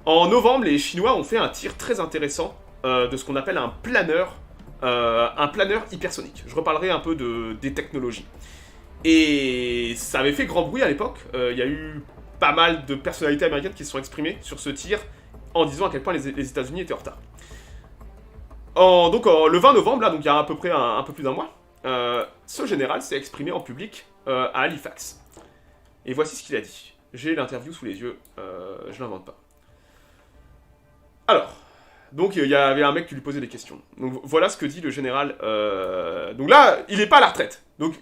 En novembre, les Chinois ont fait un tir très intéressant de ce qu'on appelle un planeur hypersonique. Je reparlerai un peu des technologies. Et ça avait fait grand bruit à l'époque. Il y a eu pas mal de personnalités américaines qui se sont exprimées sur ce tir en disant à quel point les États-Unis étaient en retard. Le 20 novembre, là, donc il y a à peu près un peu plus d'un mois, ce général s'est exprimé en public à Halifax. Et voici ce qu'il a dit. J'ai l'interview sous les yeux, je l'invente pas. Alors, donc il y avait un mec qui lui posait des questions. Donc voilà ce que dit le général. Donc là, il est pas à la retraite. Donc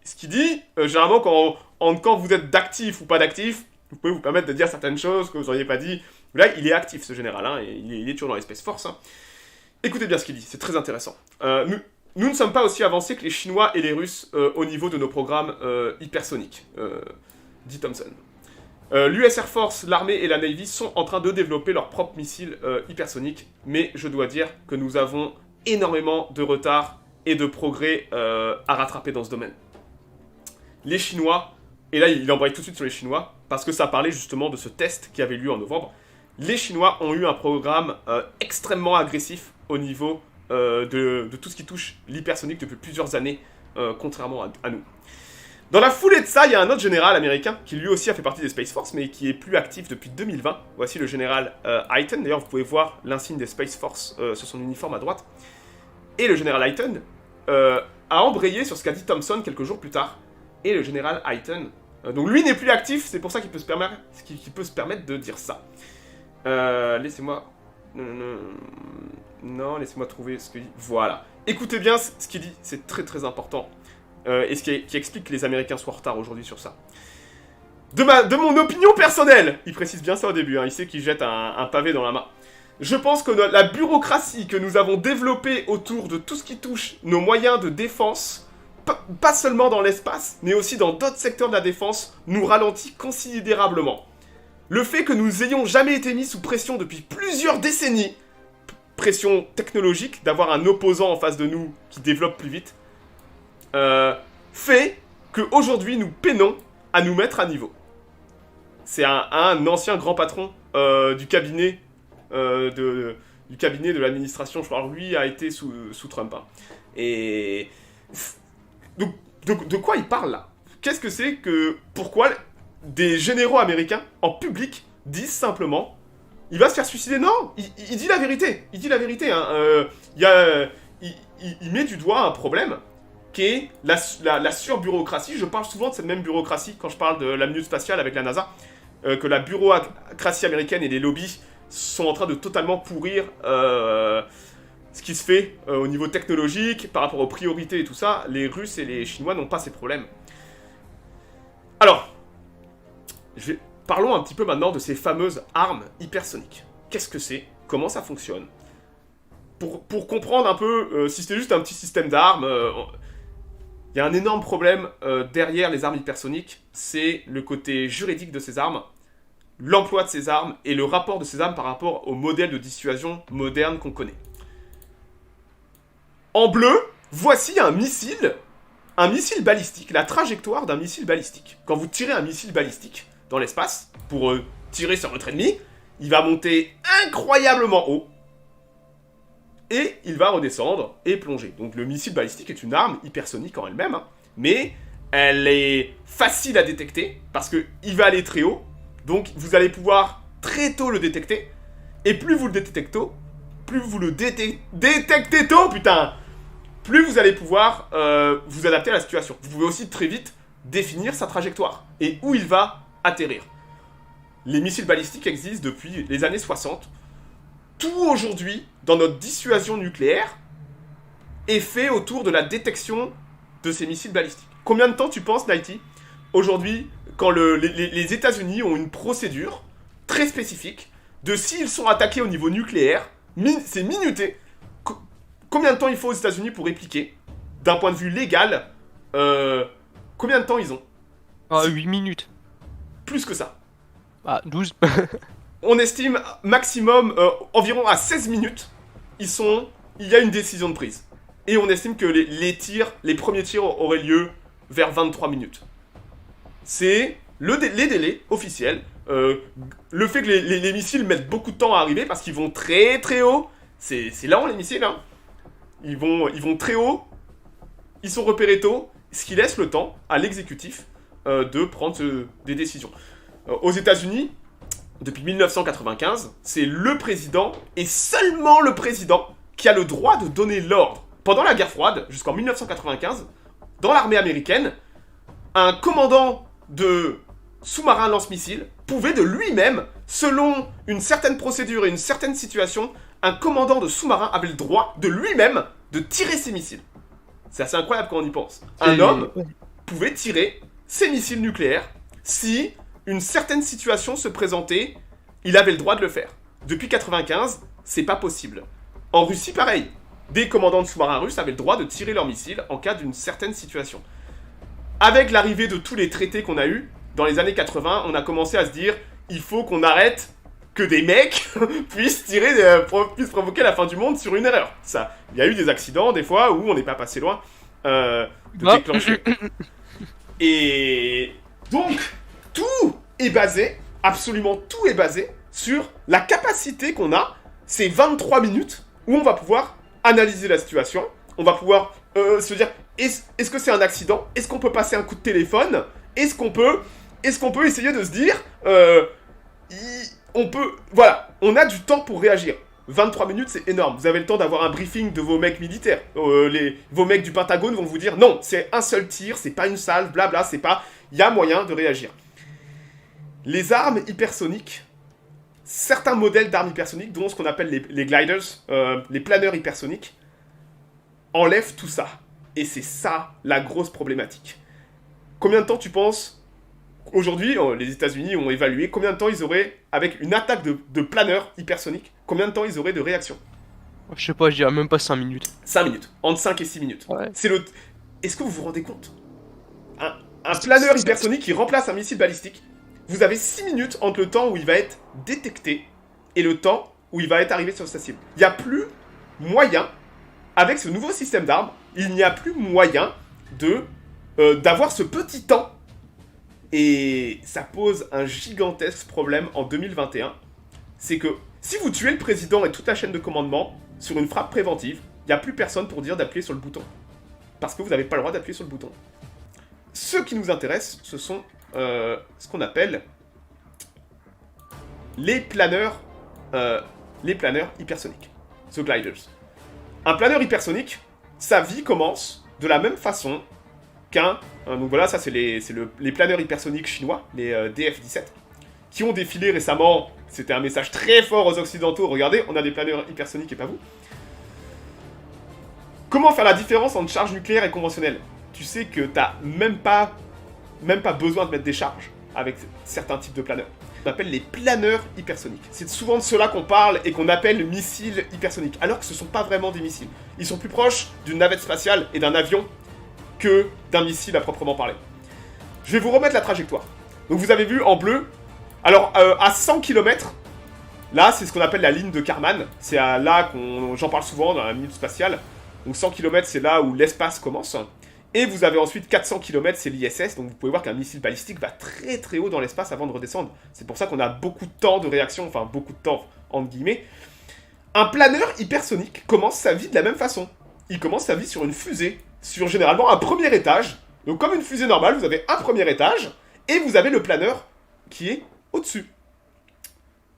ce qu'il dit, généralement quand vous êtes d'actif ou pas d'actif, vous pouvez vous permettre de dire certaines choses que vous n'auriez pas dit. Là, il est actif ce général, hein, et il est toujours dans les Space Force. Hein. Écoutez bien ce qu'il dit, c'est très intéressant. Nous ne sommes pas aussi avancés que les Chinois et les Russes au niveau de nos programmes hypersoniques, dit Thompson. L'US Air Force, l'armée et la Navy sont en train de développer leurs propres missiles hypersoniques, mais je dois dire que nous avons énormément de retard et de progrès à rattraper dans ce domaine. Les Chinois, et là il embraye tout de suite sur les Chinois, parce que ça parlait justement de ce test qui avait lieu en novembre, les Chinois ont eu un programme extrêmement agressif au niveau de tout ce qui touche l'hypersonique depuis plusieurs années, contrairement à nous. Dans la foulée de ça, il y a un autre général américain qui lui aussi a fait partie des Space Force, mais qui est plus actif depuis 2020. Voici le général Hyten. D'ailleurs, vous pouvez voir l'insigne des Space Force sur son uniforme à droite. Et le général Hyten a embrayé sur ce qu'a dit Thompson quelques jours plus tard. Et le général Hyten, donc lui n'est plus actif, c'est pour ça qu'il peut se permettre de dire ça. Laissez-moi... Non, laissez-moi trouver ce qu'il dit. Voilà. Écoutez bien ce qu'il dit, c'est très très important. Et ce qui explique que les Américains soient en retard aujourd'hui sur ça. De mon opinion personnelle, il précise bien ça au début, hein, il sait qu'il jette un pavé dans la main. Je pense que la bureaucratie que nous avons développée autour de tout ce qui touche nos moyens de défense, pas seulement dans l'espace, mais aussi dans d'autres secteurs de la défense, nous ralentit considérablement. Le fait que nous ayons jamais été mis sous pression depuis plusieurs décennies, pression technologique, d'avoir un opposant en face de nous qui développe plus vite, fait qu'aujourd'hui nous peinons à nous mettre à niveau. C'est un ancien grand patron du cabinet de l'administration, je crois, lui a été sous Trump. Hein. Et donc, de quoi il parle là? Qu'est-ce que c'est que... Pourquoi des généraux américains, en public, disent simplement il va se faire suicider? Non, il dit la vérité. Il dit la vérité. Hein. Il met du doigt un problème qui est la surbureaucratie. Je parle souvent de cette même bureaucratie quand je parle de la minute spatiale avec la NASA. Que la bureaucratie américaine et les lobbies sont en train de totalement pourrir ce qui se fait au niveau technologique, par rapport aux priorités et tout ça. Les Russes et les Chinois n'ont pas ces problèmes. Alors, parlons un petit peu maintenant de ces fameuses armes hypersoniques. Qu'est-ce que c'est? Comment ça fonctionne? Pour comprendre un peu, si c'était juste un petit système d'armes, il y a un énorme problème derrière les armes hypersoniques, c'est le côté juridique de ces armes, l'emploi de ces armes et le rapport de ces armes par rapport au modèle de dissuasion moderne qu'on connaît. En bleu, voici un missile balistique, la trajectoire d'un missile balistique. Quand vous tirez un missile balistique dans l'espace, pour tirer sur votre ennemi, il va monter incroyablement haut, et il va redescendre et plonger. Donc le missile balistique est une arme hypersonique en elle-même, hein, mais elle est facile à détecter, parce qu'il va aller très haut, donc vous allez pouvoir très tôt le détecter, et plus vous le détectez tôt, plus vous le détectez tôt, putain, plus vous allez pouvoir vous adapter à la situation. Vous pouvez aussi très vite définir sa trajectoire, et où il va atterrir. Les missiles balistiques existent depuis les années 60. Tout aujourd'hui, dans notre dissuasion nucléaire, est fait autour de la détection de ces missiles balistiques. Combien de temps tu penses, Nighty, aujourd'hui, quand les États-Unis ont une procédure très spécifique de s'ils sont attaqués au niveau nucléaire, c'est minuté. Combien de temps il faut aux États-Unis pour répliquer? D'un point de vue légal, combien de temps ils ont? 8 minutes. Plus que ça. Ah, 12. On estime maximum environ à 16 minutes, il y a une décision de prise. Et on estime que les premiers tirs auraient lieu vers 23 minutes. C'est les délais officiels Le fait que les missiles mettent beaucoup de temps à arriver parce qu'ils vont très très haut. C'est lent les missiles, hein. Ils vont très haut, ils sont repérés tôt, ce qui laisse le temps à l'exécutif de prendre des décisions. Aux États-Unis, depuis 1995, c'est le président, et seulement le président, qui a le droit de donner l'ordre. Pendant la guerre froide, jusqu'en 1995, dans l'armée américaine, un commandant de sous-marin lance-missiles pouvait de lui-même, selon une certaine procédure et une certaine situation, un commandant de sous-marin avait le droit de lui-même de tirer ses missiles. C'est assez incroyable quand on y pense. Un homme pouvait tirer ses missiles nucléaires si une certaine situation se présentait, il avait le droit de le faire. Depuis 95, c'est pas possible. En Russie, pareil. Des commandants de sous-marins russes avaient le droit de tirer leurs missiles en cas d'une certaine situation. Avec l'arrivée de tous les traités qu'on a eus, dans les années 80, on a commencé à se dire il faut qu'on arrête que des mecs puissent puissent provoquer la fin du monde sur une erreur. Ça, il y a eu des accidents des fois où on n'est pas passé loin de déclencher. Et donc, tout est basé, absolument tout est basé sur la capacité qu'on a, ces 23 minutes où on va pouvoir analyser la situation, on va pouvoir se dire est-ce que c'est un accident? Est-ce qu'on peut passer un coup de téléphone? Est-ce qu'on peut essayer de se dire voilà, on a du temps pour réagir. 23 minutes, c'est énorme. Vous avez le temps d'avoir un briefing de vos mecs militaires. Vos mecs du Pentagone vont vous dire non, c'est un seul tir, c'est pas une salve, blabla, c'est pas. Il y a moyen de réagir. Les armes hypersoniques, certains modèles d'armes hypersoniques, dont ce qu'on appelle les gliders, les planeurs hypersoniques, enlèvent tout ça. Et c'est ça la grosse problématique. Combien de temps tu penses aujourd'hui, les États-Unis ont évalué combien de temps ils auraient, avec une attaque de planeurs hypersoniques, combien de temps ils auraient de réaction? Je sais pas, je dirais même pas 5 minutes. 5 minutes. Entre 5 et 6 minutes. Ouais. Est-ce que vous vous rendez compte? Un planeur hypersonique qui remplace un missile balistique, vous avez 6 minutes entre le temps où il va être détecté et le temps où il va être arrivé sur sa cible. Il n'y a plus moyen, avec ce nouveau système d'armes, il n'y a plus moyen d'avoir ce petit temps. Et ça pose un gigantesque problème en 2021. C'est que si vous tuez le président et toute la chaîne de commandement sur une frappe préventive, il n'y a plus personne pour dire d'appuyer sur le bouton. Parce que vous n'avez pas le droit d'appuyer sur le bouton. Ce qui nous intéresse, ce sont ce qu'on appelle les planeurs hypersoniques. The gliders. Un planeur hypersonique, sa vie commence de la même façon donc voilà, ça c'est les planeurs hypersoniques chinois, les DF-17, qui ont défilé récemment. C'était un message très fort aux occidentaux. Regardez, on a des planeurs hypersoniques et pas vous. Comment faire la différence entre charge nucléaire et conventionnelle? Tu sais que t'as même pas besoin de mettre des charges avec certains types de planeurs. On appelle les planeurs hypersoniques. C'est souvent de cela qu'on parle et qu'on appelle missiles hypersoniques, alors que ce ne sont pas vraiment des missiles. Ils sont plus proches d'une navette spatiale et d'un avion que d'un missile à proprement parler. Je vais vous remettre la trajectoire. Donc vous avez vu en bleu, alors à 100 km, là c'est ce qu'on appelle la ligne de Kármán, c'est là j'en parle souvent dans la minute spatiale, donc 100 km c'est là où l'espace commence, et vous avez ensuite 400 km, c'est l'ISS, donc vous pouvez voir qu'un missile balistique va très très haut dans l'espace avant de redescendre. C'est pour ça qu'on a beaucoup de temps de réaction, enfin beaucoup de temps entre guillemets. Un planeur hypersonique commence sa vie de la même façon. Il commence sa vie sur une fusée, sur généralement un premier étage. Donc comme une fusée normale, vous avez un premier étage, et vous avez le planeur qui est au-dessus.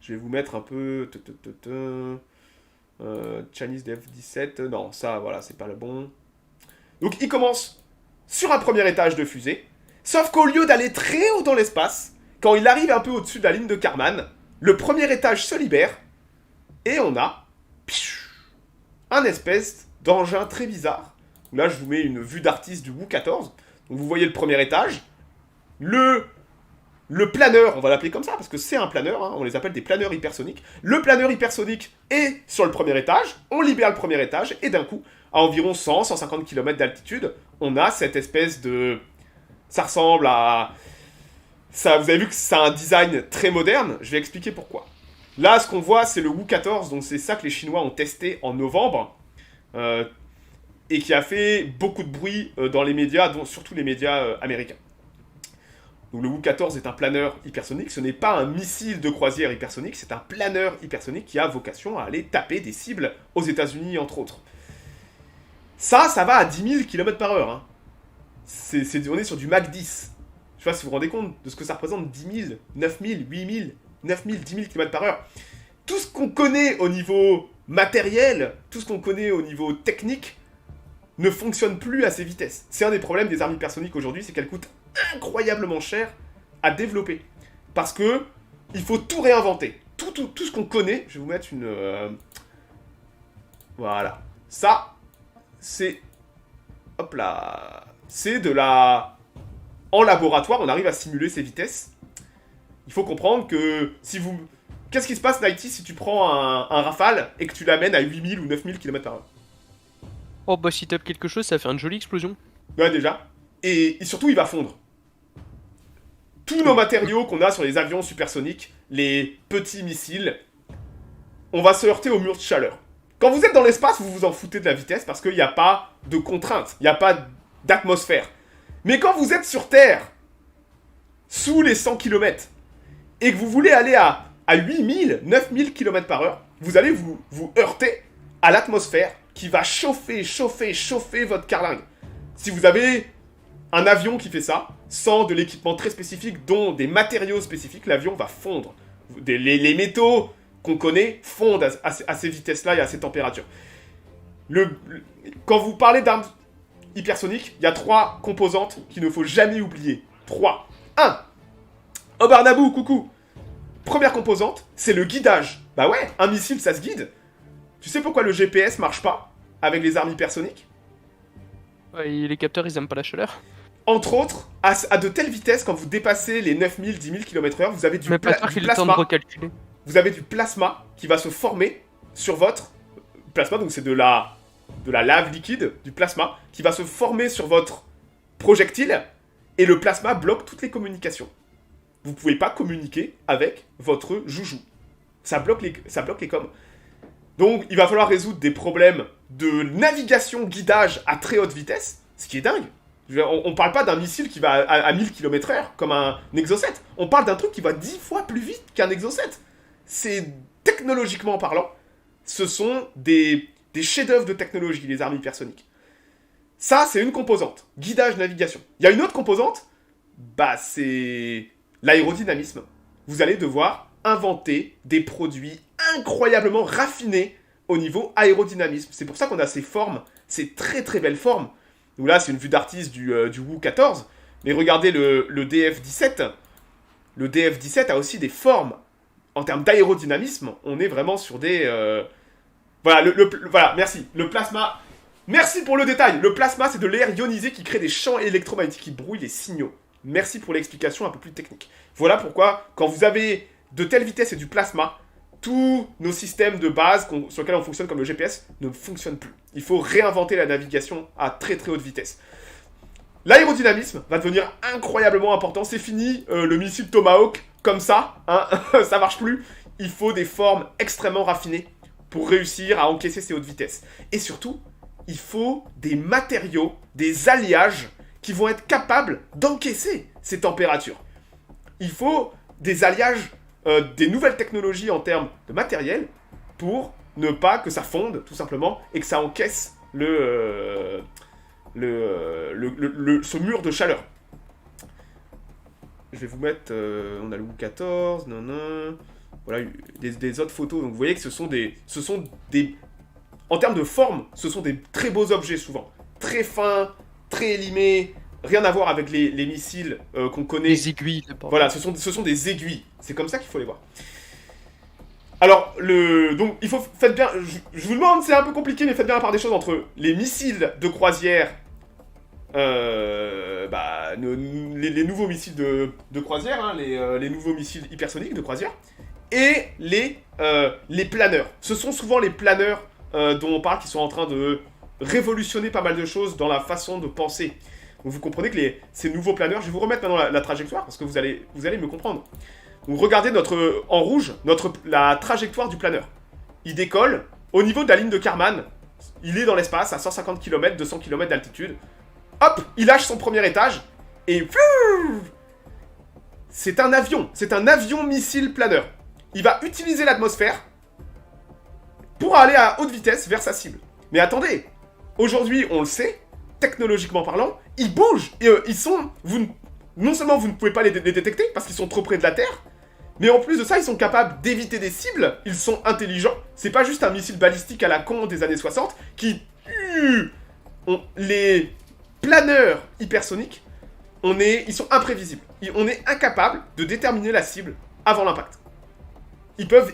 Je vais vous mettre un peu... Chinese DF-17, non, ça, voilà, c'est pas le bon. Donc il commence sur un premier étage de fusée, sauf qu'au lieu d'aller très haut dans l'espace, quand il arrive un peu au-dessus de la ligne de Kármán, le premier étage se libère, et on a un espèce d'engin très bizarre. Là, je vous mets une vue d'artiste du Wu-14. Donc, vous voyez le premier étage. Le planeur, on va l'appeler comme ça, parce que c'est un planeur, hein, on les appelle des planeurs hypersoniques. Le planeur hypersonique est sur le premier étage, on libère le premier étage, et d'un coup, à environ 100-150 km d'altitude, on a cette espèce de... Ça ressemble à... Ça, vous avez vu que ça a un design très moderne, je vais expliquer pourquoi. Là, ce qu'on voit, c'est le Wu-14, donc c'est ça que les Chinois ont testé en novembre, et qui a fait beaucoup de bruit dans les médias, dont surtout les médias américains. Donc le Wu-14 est un planeur hypersonique, ce n'est pas un missile de croisière hypersonique, c'est un planeur hypersonique qui a vocation à aller taper des cibles aux États-Unis, entre autres. Ça va à 10 000 km/h. Hein. On est sur du Mach 10. Je sais pas si vous vous rendez compte de ce que ça représente, 10 000, 9 000, 8 000, 9 000, 10 000 km/h. Tout ce qu'on connaît au niveau matériel, tout ce qu'on connaît au niveau technique, ne fonctionne plus à ces vitesses. C'est un des problèmes des armes hypersoniques aujourd'hui, c'est qu'elles coûtent incroyablement cher à développer. Parce que il faut tout réinventer. Tout ce qu'on connaît, je vais vous mettre une... Voilà. Ça, c'est... Hop là. C'est de la... En laboratoire, on arrive à simuler ces vitesses. Il faut comprendre que si vous... Qu'est-ce qui se passe, Nighty, si tu prends un Rafale et que tu l'amènes à 8000 ou 9000 km/h? Oh bah si tape quelque chose, ça va faire une jolie explosion. Ouais, déjà. Et surtout, il va fondre. Tous nos matériaux qu'on a sur les avions supersoniques, les petits missiles, on va se heurter au mur de chaleur. Quand vous êtes dans l'espace, vous vous en foutez de la vitesse parce qu'il n'y a pas de contrainte, il n'y a pas d'atmosphère. Mais quand vous êtes sur Terre, sous les 100 km, et que vous voulez aller à 8000, 9000 km/h, vous allez vous heurter à l'atmosphère qui va chauffer votre carlingue. Si vous avez un avion qui fait ça, sans de l'équipement très spécifique, dont des matériaux spécifiques, l'avion va fondre. Les métaux qu'on connaît fondent à ces vitesses-là et à ces températures. Quand vous parlez d'armes hypersoniques, il y a 3 composantes qu'il ne faut jamais oublier. 3. 1. Oh Barnabou, coucou. Première composante, c'est le guidage. Bah ouais, un missile, ça se guide. Tu sais pourquoi le GPS marche pas avec les armes hypersoniques? Ouais, et les capteurs, ils aiment pas la chaleur. Entre autres, à de telles vitesses, quand vous dépassez les 9000, 10 000 km/h, vous avez du plasma. Vous avez du plasma qui va se former sur votre plasma, donc c'est de la lave liquide, du plasma, qui va se former sur votre projectile, et le plasma bloque toutes les communications. Vous pouvez pas communiquer avec votre joujou. Ça bloque les coms. Donc, il va falloir résoudre des problèmes de navigation, guidage à très haute vitesse, ce qui est dingue. On parle pas d'un missile qui va à 1000 km/h, comme un Exocet. On parle d'un truc qui va 10 fois plus vite qu'un Exocet. C'est, technologiquement parlant, ce sont des chefs-d'œuvre de technologie, les armes hypersoniques. Ça, c'est une composante. Guidage, navigation. Il y a une autre composante, bah, c'est l'aérodynamisme. Vous allez devoir inventer des produits incroyablement raffinés au niveau aérodynamisme. C'est pour ça qu'on a ces formes, ces très très belles formes. Donc là, c'est une vue d'artiste du Wu-14. Mais regardez le DF-17. Le DF-17 a aussi des formes. En termes d'aérodynamisme, on est vraiment sur des... Voilà, voilà, merci. Le plasma... Merci pour le détail. Le plasma, c'est de l'air ionisé qui crée des champs électromagnétiques qui brouillent les signaux. Merci pour l'explication un peu plus technique. Voilà pourquoi, quand vous avez de telles vitesses et du plasma, tous nos systèmes de base sur lesquels on fonctionne comme le GPS ne fonctionnent plus. Il faut réinventer la navigation à très très haute vitesse. L'aérodynamisme va devenir incroyablement important. C'est fini le missile Tomahawk comme ça, hein, ça marche plus. Il faut des formes extrêmement raffinées pour réussir à encaisser ces hautes vitesses. Et surtout, il faut des matériaux, des alliages qui vont être capables d'encaisser ces températures. Il faut des alliages, des nouvelles technologies en termes de matériel pour ne pas que ça fonde, tout simplement, et que ça encaisse ce mur de chaleur. Je vais vous mettre... on a le Wu-14, non. Voilà, des autres photos. Donc vous voyez que ce sont des... En termes de forme, ce sont des très beaux objets, souvent. Très fins, très élimés, rien à voir avec les missiles qu'on connaît. Les aiguilles. Voilà, ce sont des aiguilles. C'est comme ça qu'il faut les voir. Alors, donc, il faut... Faites bien... Je vous demande, c'est un peu compliqué, mais faites bien la part des choses entre les missiles de croisière... les nouveaux missiles de croisière, hein, les nouveaux missiles hypersoniques de croisière, et les planeurs. Ce sont souvent les planeurs dont on parle qui sont en train de révolutionner pas mal de choses dans la façon de penser. Donc vous comprenez que ces nouveaux planeurs, je vais vous remettre maintenant la trajectoire parce que vous allez me comprendre. Donc regardez en rouge, la trajectoire du planeur. Il décolle au niveau de la ligne de Kármán, il est dans l'espace à 150 km, 200 km d'altitude. Hop, il lâche son premier étage, et c'est un avion missile planeur. Il va utiliser l'atmosphère pour aller à haute vitesse vers sa cible. Mais attendez, aujourd'hui, on le sait, technologiquement parlant, ils bougent. Et, non seulement vous ne pouvez pas les détecter parce qu'ils sont trop près de la Terre, mais en plus de ça, ils sont capables d'éviter des cibles. Ils sont intelligents. C'est pas juste un missile balistique à la con des années 60 qui les planeurs hypersoniques, ils sont imprévisibles. On est incapable de déterminer la cible avant l'impact. Ils peuvent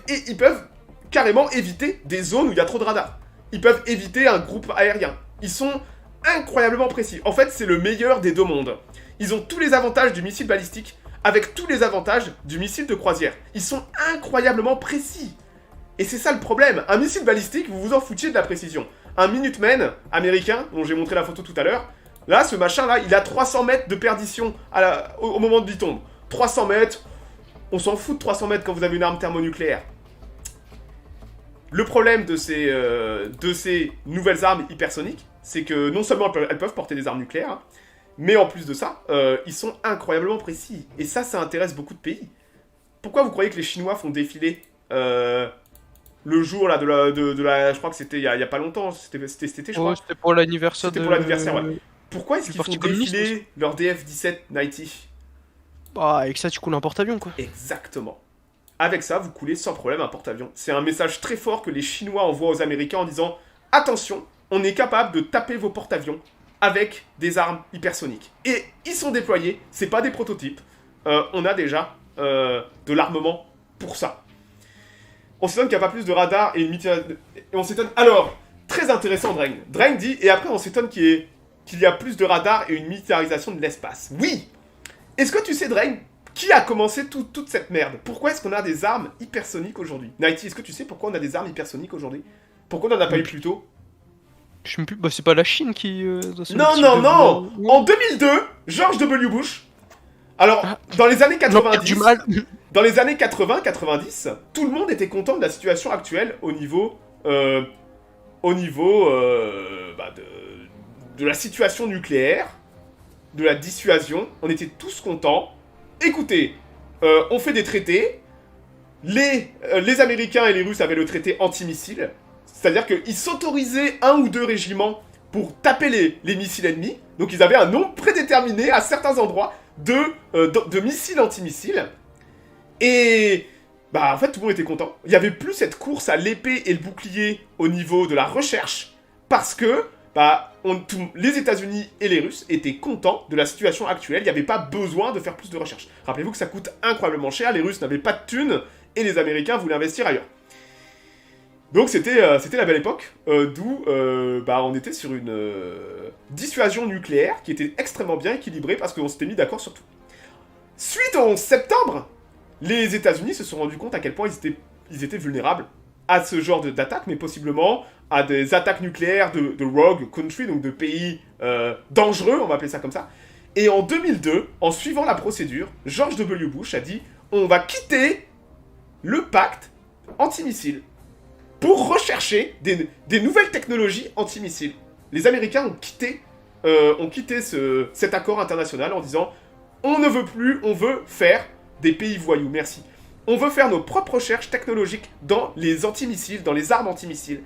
carrément éviter des zones où il y a trop de radars. Ils peuvent éviter un groupe aérien. Ils sont incroyablement précis. En fait, c'est le meilleur des deux mondes. Ils ont tous les avantages du missile balistique avec tous les avantages du missile de croisière. Ils sont incroyablement précis. Et c'est ça le problème. Un missile balistique, vous vous en foutiez de la précision. Un Minuteman américain, dont j'ai montré la photo tout à l'heure, là, ce machin-là, il a 300 mètres de perdition au moment de il tombe. 300 mètres, on s'en fout de 300 mètres quand vous avez une arme thermonucléaire. Le problème de ces nouvelles armes hypersoniques, c'est que non seulement elles peuvent porter des armes nucléaires, hein, mais en plus de ça, ils sont incroyablement précis. Et ça intéresse beaucoup de pays. Pourquoi vous croyez que les Chinois font défiler le jour là, je crois que c'était il y a pas longtemps, c'était cet été, je crois. C'était pour l'anniversaire. C'était pour l'anniversaire, ouais. Pourquoi est-ce qu'ils font défiler leur DF-17-90 ? Bah, avec ça, tu coules un porte-avions, quoi. Exactement. Avec ça, vous coulez sans problème un porte-avions. C'est un message très fort que les Chinois envoient aux Américains en disant « Attention, on est capable de taper vos porte-avions avec des armes hypersoniques. » Et ils sont déployés, c'est pas des prototypes. On a déjà de l'armement pour ça. On s'étonne qu'il n'y a pas plus de radars et on s'étonne... Alors, très intéressant, Drain. Drain dit « Et après, on s'étonne qu'il y a plus de radars et une militarisation de l'espace. » Oui. Est-ce que tu sais, Drain, qui a commencé toute cette merde? Pourquoi est-ce qu'on a des armes hypersoniques aujourd'hui? Nighty, est-ce que tu sais pourquoi on a des armes hypersoniques aujourd'hui? Pourquoi on n'en a pas eu plus tôt? Je sais plus, bah c'est pas la Chine qui... Non. En 2002, George W. Bush... Alors, dans les années 90... du mal. Dans les années 80-90, tout le monde était content de la situation actuelle au niveau de la situation nucléaire, de la dissuasion. On était tous contents. Écoutez, on fait des traités. Les Américains et les Russes avaient le traité antimissile. C'est-à-dire qu'ils s'autorisaient 1 ou 2 régiments pour taper les missiles ennemis. Donc ils avaient un nombre prédéterminé à certains endroits de missiles antimissiles. Et bah en fait tout le monde était content. Il n'y avait plus cette course à l'épée et le bouclier au niveau de la recherche. Parce que les États-Unis et les Russes étaient contents de la situation actuelle. Il n'y avait pas besoin de faire plus de recherche. Rappelez-vous que ça coûte incroyablement cher. Les Russes n'avaient pas de thunes et les Américains voulaient investir ailleurs. Donc c'était la belle époque, d'où on était sur une dissuasion nucléaire qui était extrêmement bien équilibrée parce qu'on s'était mis d'accord sur tout. Suite au 11 septembre, les États-Unis se sont rendus compte à quel point ils étaient vulnérables à ce genre d'attaque, mais possiblement à des attaques nucléaires de rogue country, donc de pays dangereux, on va appeler ça comme ça. Et en 2002, en suivant la procédure, George W. Bush a dit « On va quitter le pacte antimissile pour rechercher des nouvelles technologies antimissiles. » Les Américains ont quitté cet accord international en disant « On ne veut plus, on veut faire des pays voyous, merci. On veut faire nos propres recherches technologiques dans les antimissiles, dans les armes antimissiles. »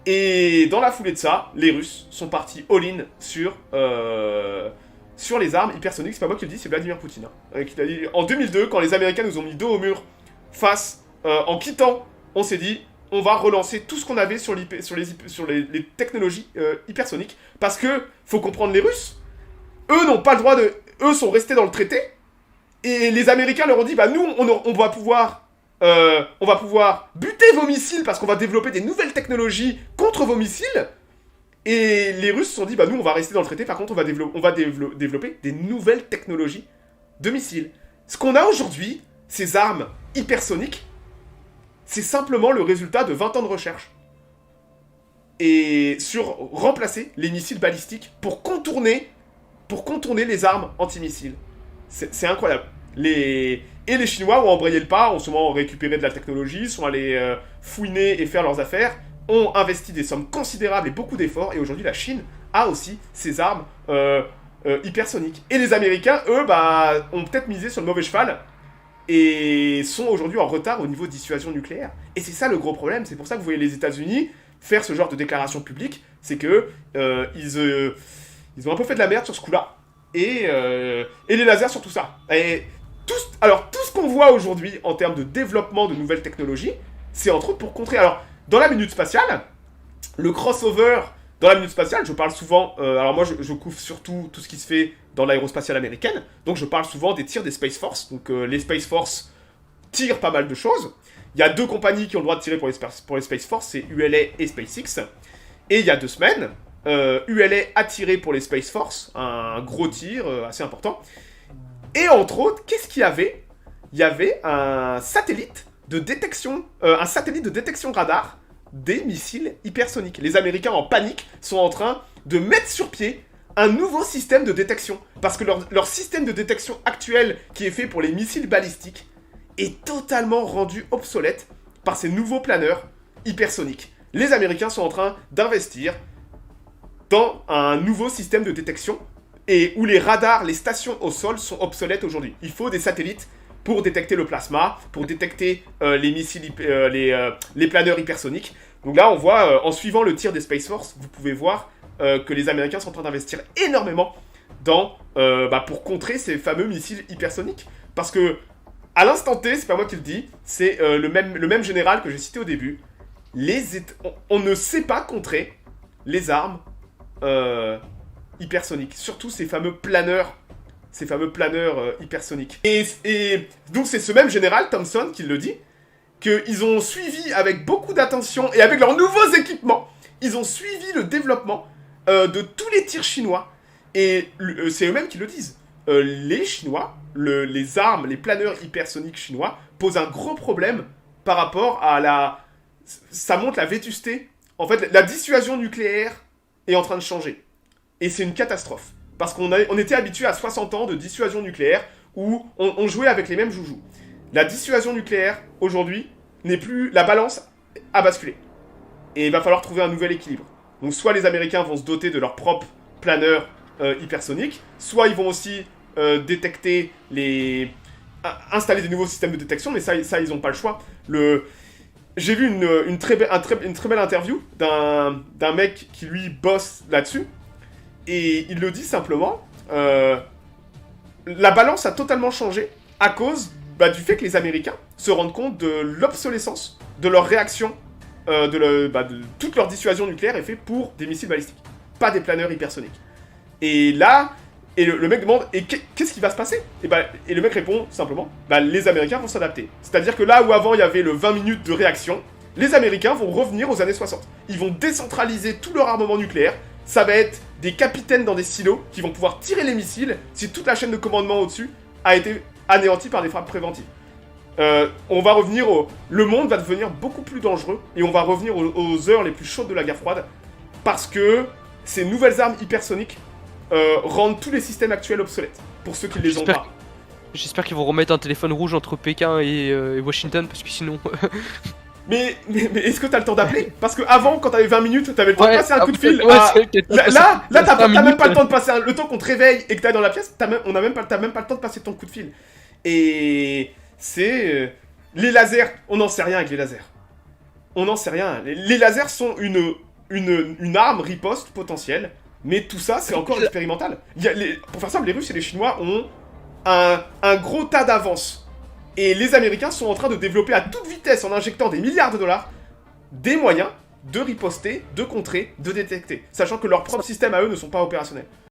Et dans la foulée de ça, les Russes sont partis all-in sur les armes hypersoniques. C'est pas moi qui le dis, c'est Vladimir Poutine. Qui l'a dit en 2002, quand les Américains nous ont mis dos au mur en quittant, on s'est dit, on va relancer tout ce qu'on avait sur les technologies hypersoniques. Parce que, faut comprendre les Russes, eux n'ont pas le droit de... Eux sont restés dans le traité, et les Américains leur ont dit, bah nous, on va pouvoir buter vos missiles parce qu'on va développer des nouvelles technologies contre vos missiles. Et les Russes se sont dit, bah nous, on va rester dans le traité, par contre, on va développer des nouvelles technologies de missiles. Ce qu'on a aujourd'hui, ces armes hypersoniques, c'est simplement le résultat de 20 ans de recherche. Et sur remplacer les missiles balistiques pour contourner les armes antimissiles. C'est incroyable. Et les Chinois ont embrayé le pas, ont sûrement récupéré de la technologie, sont allés fouiner et faire leurs affaires, ont investi des sommes considérables et beaucoup d'efforts, et aujourd'hui la Chine a aussi ses armes hypersoniques. Et les Américains, eux, bah, ont peut-être misé sur le mauvais cheval et sont aujourd'hui en retard au niveau de dissuasion nucléaire. Et c'est ça le gros problème, c'est pour ça que vous voyez les États-Unis faire ce genre de déclaration publique, c'est que ils ont un peu fait de la merde sur ce coup-là, et les lasers sur tout ça. Et alors, tout ce qu'on voit aujourd'hui en termes de développement de nouvelles technologies, c'est entre autres pour contrer. Alors, dans la minute spatiale, le crossover dans la minute spatiale, je parle souvent... alors moi, je couvre surtout tout ce qui se fait dans l'aérospatiale américaine, donc je parle souvent des tirs des Space Force. Donc les Space Force tirent pas mal de choses. Il y a 2 compagnies qui ont le droit de tirer pour les Space Force, c'est ULA et SpaceX. Et il y a 2 semaines, ULA a tiré pour les Space Force, un gros tir assez important. Et entre autres, qu'est-ce qu'il y avait? Il y avait un satellite de détection radar des missiles hypersoniques. Les Américains, en panique, sont en train de mettre sur pied un nouveau système de détection. Parce que leur système de détection actuel, qui est fait pour les missiles balistiques, est totalement rendu obsolète par ces nouveaux planeurs hypersoniques. Les Américains sont en train d'investir dans un nouveau système de détection et où les radars, les stations au sol sont obsolètes aujourd'hui. Il faut des satellites pour détecter le plasma, pour détecter les missiles, les planeurs hypersoniques. Donc là, on voit, en suivant le tir des Space Force, vous pouvez voir que les Américains sont en train d'investir énormément pour contrer ces fameux missiles hypersoniques. Parce que, à l'instant T, c'est pas moi qui le dis, c'est le même général que j'ai cité au début. On ne sait pas contrer les armes hypersoniques. Surtout ces fameux planeurs hypersoniques. Et donc c'est ce même général, Thompson, qui le dit, qu'ils ont suivi avec beaucoup d'attention, et avec leurs nouveaux équipements, ils ont suivi le développement de tous les tirs chinois. Et c'est eux-mêmes qui le disent. Les Chinois, les armes, les planeurs hypersoniques chinois, posent un gros problème par rapport à ça montre la vétusté. En fait, la dissuasion nucléaire est en train de changer. Et c'est une catastrophe. Parce qu'on était habitué à 60 ans de dissuasion nucléaire où on jouait avec les mêmes joujoux. La dissuasion nucléaire, aujourd'hui, n'est plus... La balance a basculé. Et il va falloir trouver un nouvel équilibre. Donc soit les Américains vont se doter de leur propre planeur hypersonique, soit ils vont aussi détecter installer des nouveaux systèmes de détection, mais ça ils n'ont pas le choix. J'ai vu une très belle interview d'un mec qui, lui, bosse là-dessus. Et il le dit simplement, la balance a totalement changé à cause du fait que les Américains se rendent compte de l'obsolescence de leur réaction, de toute leur dissuasion nucléaire est faite pour des missiles balistiques, pas des planeurs hypersoniques. Et là, le mec demande, et qu'est-ce qui va se passer? Et le mec répond simplement, les Américains vont s'adapter. C'est-à-dire que là où avant il y avait le 20 minutes de réaction, les Américains vont revenir aux années 60. Ils vont décentraliser tout leur armement nucléaire. Ça va être des capitaines dans des silos qui vont pouvoir tirer les missiles si toute la chaîne de commandement au-dessus a été anéantie par des frappes préventives. On va revenir le monde va devenir beaucoup plus dangereux et on va revenir aux heures les plus chaudes de la guerre froide parce que ces nouvelles armes hypersoniques rendent tous les systèmes actuels obsolètes pour ceux qui les ont pas. J'espère qu'ils vont remettre un téléphone rouge entre Pékin et Washington parce que sinon... Mais est-ce que t'as le temps d'appeler? Parce que avant, quand t'avais 20 minutes, t'avais le temps de passer un coup de fil. Là, t'as même pas le temps de passer le temps qu'on te réveille et que t'ailles dans la pièce, t'as même pas le temps de passer ton coup de fil. Et c'est... les lasers, on n'en sait rien avec les lasers. On n'en sait rien. Les lasers sont une arme riposte potentielle, mais tout ça, c'est encore expérimental. Pour faire simple, les Russes et les Chinois ont un gros tas d'avance. Et les Américains sont en train de développer à toute vitesse, en injectant des milliards de dollars, des moyens de riposter, de contrer, de détecter. Sachant que leurs propres systèmes à eux ne sont pas opérationnels.